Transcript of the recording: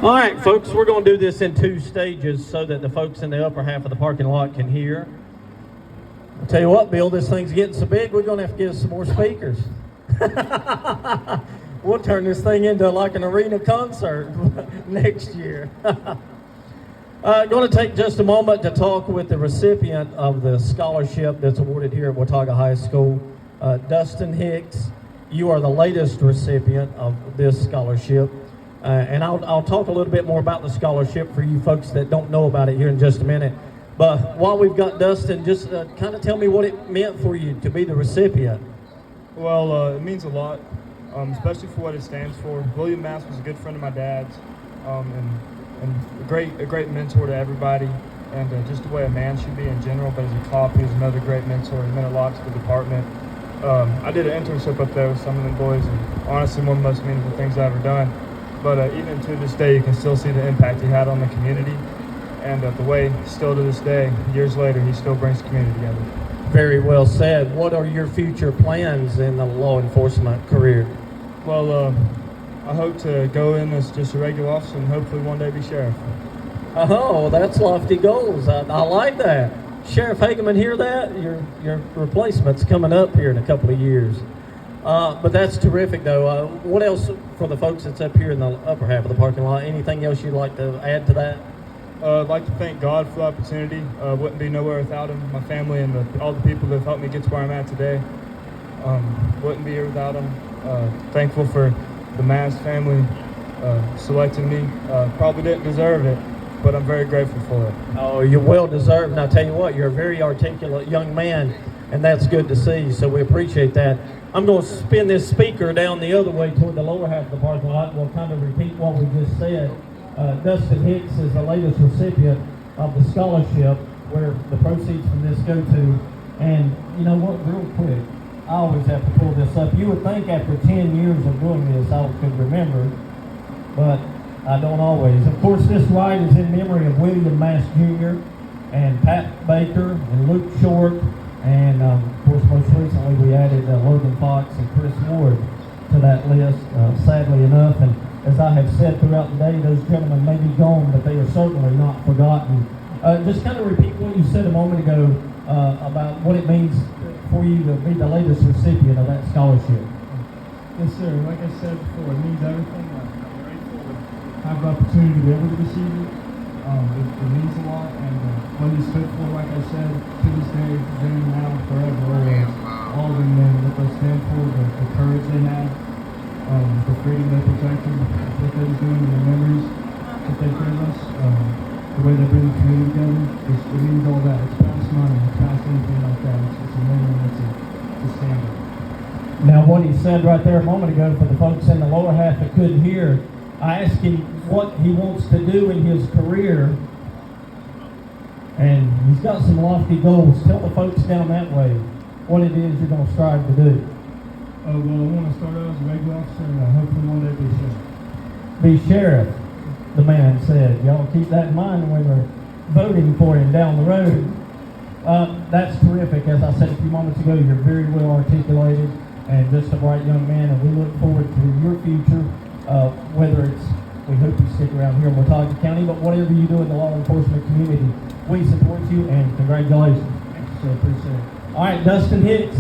All right, folks, we're going to do this in 2 stages so that the folks in the upper half of the parking lot can hear. I'll tell you what, Bill, this thing's getting so big, we're going to have to get some more speakers. We'll turn this thing into like an arena concert next year. Going to take just a moment to talk with the recipient of the scholarship that's awarded here at Watauga High School, Dustin Hicks. You are the latest recipient of this scholarship. And I'll talk a little bit more about the scholarship for you folks that don't know about it here in just a minute. But while we've got Dustin, just kind of tell me what it meant for you to be the recipient. Well, it means a lot, especially for what it stands for. William Mast was a good friend of my dad's, and a great mentor to everybody, and just the way a man should be in general. But as a cop, he was another great mentor. He meant a lot to the department. I did an internship up there with some of them boys, and honestly, one of the most meaningful things I've ever done. But even to this day, you can still see the impact he had on the community, and the way, still to this day, years later, he still brings the community together. Very well said. What are your future plans in the law enforcement career? Well, I hope to go in as just a regular officer and hopefully one day be sheriff. Oh, that's lofty goals. I like that. Sheriff Hageman, hear that? Your replacement's coming up here in a couple of years. But that's terrific, though. What else for the folks that's up here in the upper half of the parking lot? Anything else you'd like to add to that? I'd like to thank God for the opportunity. Wouldn't be nowhere without him, my family, and all the people that have helped me get to where I'm at today. Wouldn't be here without him. Thankful for the Mast family selecting me. Probably didn't deserve it, but I'm very grateful for it. Oh, you're well deserved. And I'll tell you what, you're a very articulate young man, and that's good to see, so we appreciate that. I'm going to spin this speaker down the other way toward the lower half of the parking lot. We'll kind of repeat what we just said. Dustin Hicks is the latest recipient of the scholarship where the proceeds from this go to. And you know what, real quick, I always have to pull this up. You would think after 10 years of doing this I could remember, but I don't always. Of course, this ride is in memory of William Mast Jr. and Pat Baker and Luke Short, and of course most recently we added Logan Fox and Chris Ward to that list, sadly enough. And as I have said throughout the day, those gentlemen may be gone, but they are certainly not forgotten. Just kind of repeat what you said a moment ago about what it means for you to be the latest recipient of that scholarship. Yes, sir. Like I said before, it means everything. I'm grateful to have the opportunity to be able to receive it. It means a lot, and what he stood for, like I said, to this day, then, now, forever, always. All of them, man, what they stand for, the courage they have, the freedom they protect, what they're doing, and the memories that they give us, the way they bring the community together. It means all that. It's past money. It's past anything like that. It's a memory. It's a standard. Now, what he said right there a moment ago, for the folks in the lower half that couldn't hear, I asked him what he wants to do in his career, and he's got some lofty goals. Tell the folks down that way what it is you're going to strive to do. Well, I want to start out as a regular officer, and hopefully one day be sheriff. Be sheriff, the man said. Y'all keep that in mind when we're voting for him down the road. That's terrific. As I said a few moments ago, you're very well articulated and just a bright young man, and we look forward to your future. Whether it's, we hope you stick around here in Watauga County, but whatever you do in the law enforcement community, we support you and congratulations. Thank you, sir. Appreciate it. All right, Dustin Hicks.